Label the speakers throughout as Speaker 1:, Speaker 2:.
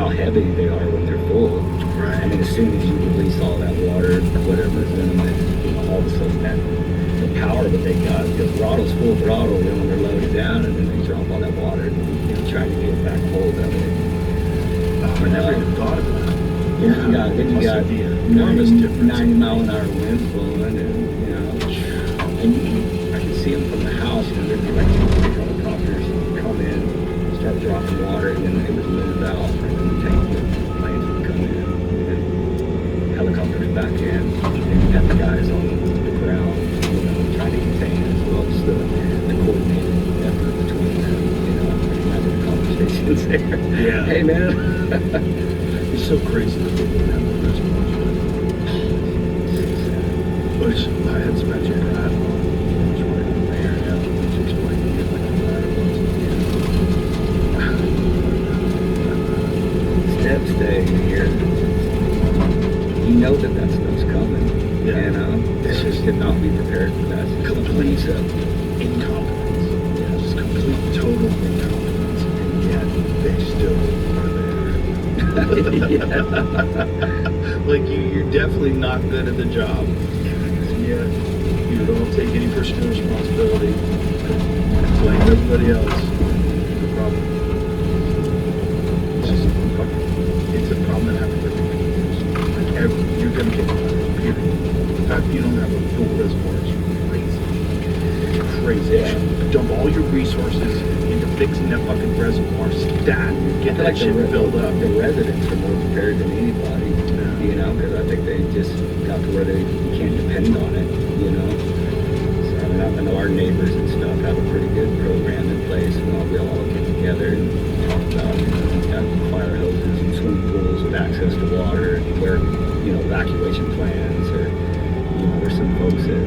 Speaker 1: how heavy they are when they're full.
Speaker 2: Right.
Speaker 1: I mean, as soon as you release all that water, whatever's in them, you know, all of a sudden that the power that they got, the throttle's full throttle, then when they're loaded down, and then they drop all that water, you know, trying to get back hold of it.
Speaker 2: I never even thought of that.
Speaker 1: Then you got
Speaker 2: enormous difference.
Speaker 1: 90 mile an hour winds blowing, and you know, I can see them from the house. You know, there'd be like helicopters come in, start dropping water, and then they would move out, and then the planes would come in, and helicopters back in, and you have the guys on the ground, you know, trying to contain it, as well as the coordinated effort between them. You know, I can imagine the conversations there.
Speaker 2: Yeah.
Speaker 1: Hey, man.
Speaker 2: It's so crazy that they didn't have the reservoirs. Which I had Spencer Pratt on, who's right on there, and he's explaining it like how bad it was.
Speaker 1: Step stay here. You know that stuff's coming.
Speaker 2: Yeah.
Speaker 1: And it's just to not be prepared for that.
Speaker 2: Complete incompetence. Yeah, just complete total incompetence. And yet they still are there. Like you're definitely not good at the job. Yeah, you don't take any personal responsibility. Blame everybody else. The problem. It's a problem that happens every few years. Like you're gonna get fired, period. In fact, you don't have a full reservoir. It's crazy.
Speaker 1: Yeah.
Speaker 2: Dump all your resources into fixing that fucking reservoir. Stat. Get that shit built up.
Speaker 1: The residents are more prepared than anybody. You know, because I think they just got to where you can't depend on it. You know. So I know our neighbors and stuff have a pretty good program in place. We all get together and talk about, you know, we've got fire hoses and swimming pools with access to water, and where, you know, evacuation plans, or, you know, there's some folks that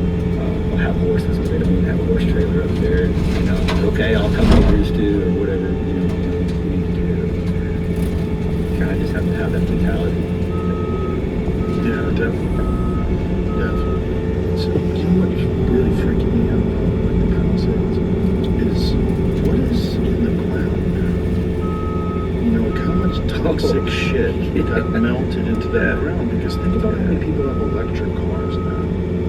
Speaker 1: will have horses, but they don't even have a horse trailer up there. You know, okay, I'll come to yours too, or whatever, you know, we need to do. You kind of just have to have that mentality.
Speaker 2: Yeah, definitely. So, you know what's really freaking me out about like the Palisades is what is in the ground now? You know, like how much toxic shit got melted into that ground? Because think about how many people have electric cars now.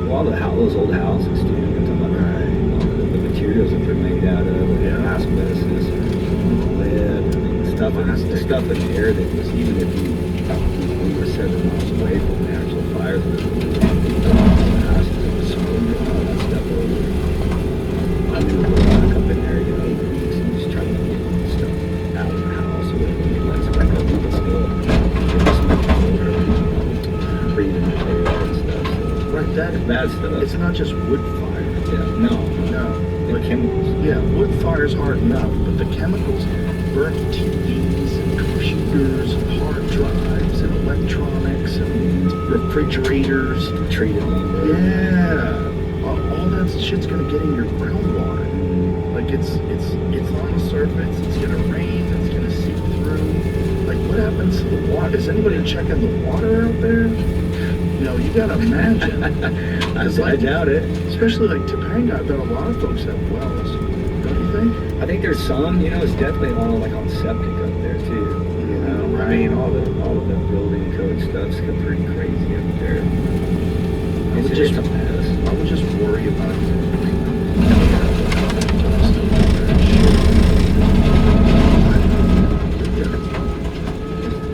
Speaker 1: Well, those old houses, dude, you're talking about the materials that they're made out of, asbestos, lead, the stuff in the air that was, even if we were 7 miles away from the actual fire, there was smoke and all that stuff over. I mean, we're back up in there, you know, just trying to get stuff out of the house, or whatever, you let it back up, but still, there's smoke over, breathing the air and stuff.
Speaker 2: Right, that
Speaker 1: is bad stuff.
Speaker 2: It's not just wood fire.
Speaker 1: Yeah, no. The chemicals.
Speaker 2: Yeah, wood fire's hard enough, but the chemicals burn TVs and computers and hard drives and electronics and refrigerators.
Speaker 1: Treated lumber.
Speaker 2: Yeah, all that shit's gonna get in your groundwater. Like it's on the surface. It's gonna rain. It's gonna seep through. Like what happens to the water? Is anybody checking the water out there? You know, you gotta imagine.
Speaker 1: I doubt it.
Speaker 2: Especially like Topanga, I bet a lot of folks have wells. Don't you think?
Speaker 1: I think there's some. You know, it's definitely on like septic up there too. You know, right. I mean, all of the building code stuff's pretty crazy up there. I would just worry about it.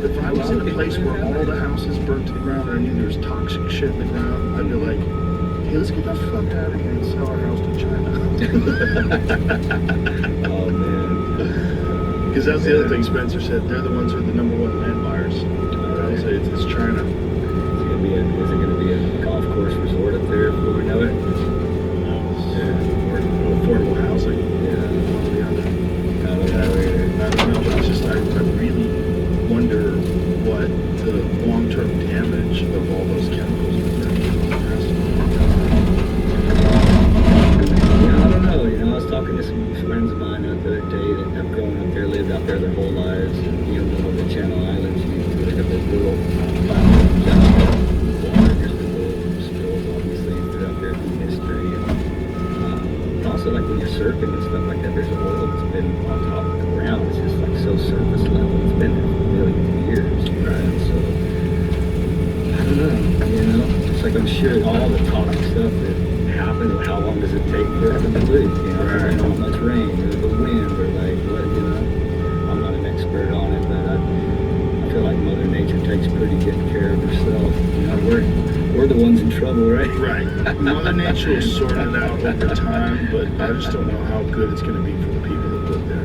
Speaker 1: If I was in a place where all the houses burnt to the ground and I knew there was toxic shit in the ground, I'd be like, hey, let's get the fuck out of here and sell our house to China. Oh, man.
Speaker 2: Because that's the other thing Spencer said. They're the ones who are the #1 land buyers. I'll say it's China.
Speaker 1: Is it going to be a golf course resort up there before we know it?
Speaker 2: Yeah. Or affordable housing.
Speaker 1: Yeah.
Speaker 2: I don't know. It's just I really wonder what the long-term damage of all those chemicals would be.
Speaker 1: Yeah, I don't know. You know, I was talking to some friends of mine the other day that have grown up there, lived out there their whole lives, and, you know, going over the Channel Islands, you know, they have those little platforms out there, water, just the little spills, obviously, throughout their history. And also, like, when you're surfing and stuff like that, there's oil that's been on top of the ground. It's just, like, so surface level. It's been there for millions of years. I'm sure all the toxic stuff that happens, how long does it take for it to move? You know,
Speaker 2: Right.
Speaker 1: how much rain or the wind or like what, you know. I'm not an expert on it, but I feel like Mother Nature takes pretty good care of herself. You know, we're the ones in trouble, right?
Speaker 2: Right. Mother Nature will sort it out over time, but I just don't know how good it's going to be for the people that live there.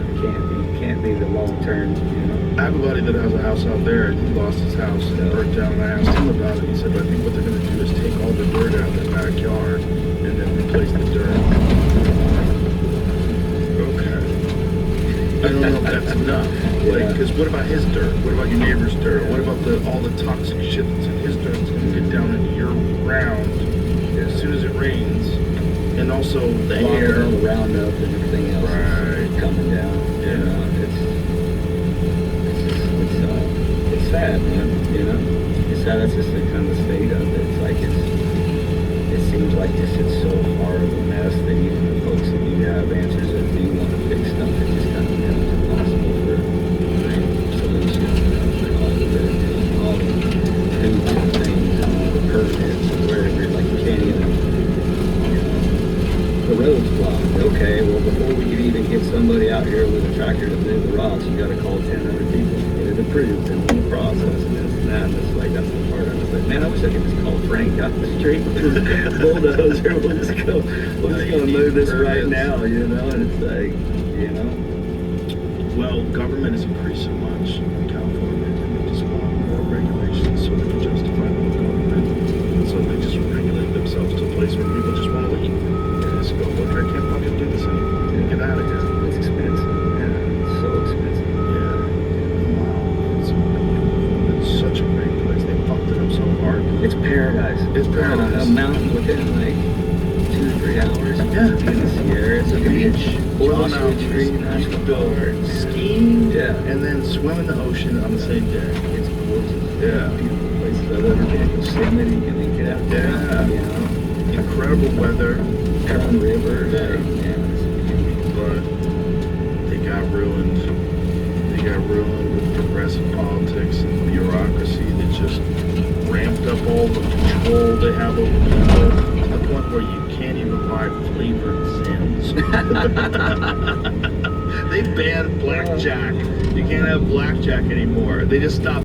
Speaker 1: Can't be the long term, you know.
Speaker 2: I have a buddy that has a house out there, and he lost his house and burnt down. And I asked him about it. He said, I think what they're going to do is take all the dirt out of their backyard and then replace the dirt. Okay. I don't know if that's enough. Like, because what about his dirt? What about your neighbor's dirt? What about all the toxic shit that's in his dirt that's going to get down into your ground as soon as it rains? And also the
Speaker 1: Along with
Speaker 2: air.
Speaker 1: all the Roundup and everything else is coming down.
Speaker 2: Yeah.
Speaker 1: You know, it's sad, man. You know, it's sad. That's just the kind of state of it. It's like it seems like just it's so far of a mess that even the folks that do have answers that do want to fix stuff, it just kind of becomes impossible for solutions. All the hoops and things and all the permits and wherever, like you can't even. The road's blocked. Okay, well, before we can even get somebody out here with a tractor to move the rocks, you got to call 10 other people to get it approved and the process and this and that. And it's like, that's the part of it. But man, I wish I could just call Frank out the street with his bulldozer. We'll just go move this right now, you know? And it's like, you know.
Speaker 2: Well, government has increased so much in California, and they just want more regulations so they can justify the government. And so they just regulate themselves to a place where people just want to leave. They just go, look, I can't fucking do this anymore. Get out of here.
Speaker 1: It's expensive. Yeah, it's so expensive.
Speaker 2: Yeah. Wow. It's beautiful. It's such a great place. They fucked it up so hard.
Speaker 1: It's paradise.
Speaker 2: It's paradise.
Speaker 1: A mountain within like 2 or 3 hours.
Speaker 2: Yeah.
Speaker 1: In the Sierras.
Speaker 2: The beach.
Speaker 1: Oil
Speaker 2: Chilling out.
Speaker 1: tree,
Speaker 2: You
Speaker 1: national
Speaker 2: can go
Speaker 1: park.
Speaker 2: skiing.
Speaker 1: Yeah.
Speaker 2: And then swim in the ocean on the same day.
Speaker 1: It's gorgeous.
Speaker 2: Yeah.
Speaker 1: Beautiful places I've ever been. Yosemite, you can get out there.
Speaker 2: Yeah.
Speaker 1: You know.
Speaker 2: Incredible weather.
Speaker 1: Heron River.
Speaker 2: Yeah.
Speaker 1: Yeah.
Speaker 2: But they got ruined. They got ruined with progressive politics and bureaucracy that just ramped up all the control they have over people to the point where you can't even buy flavored Zims. They banned blackjack. You can't have blackjack anymore. They just stopped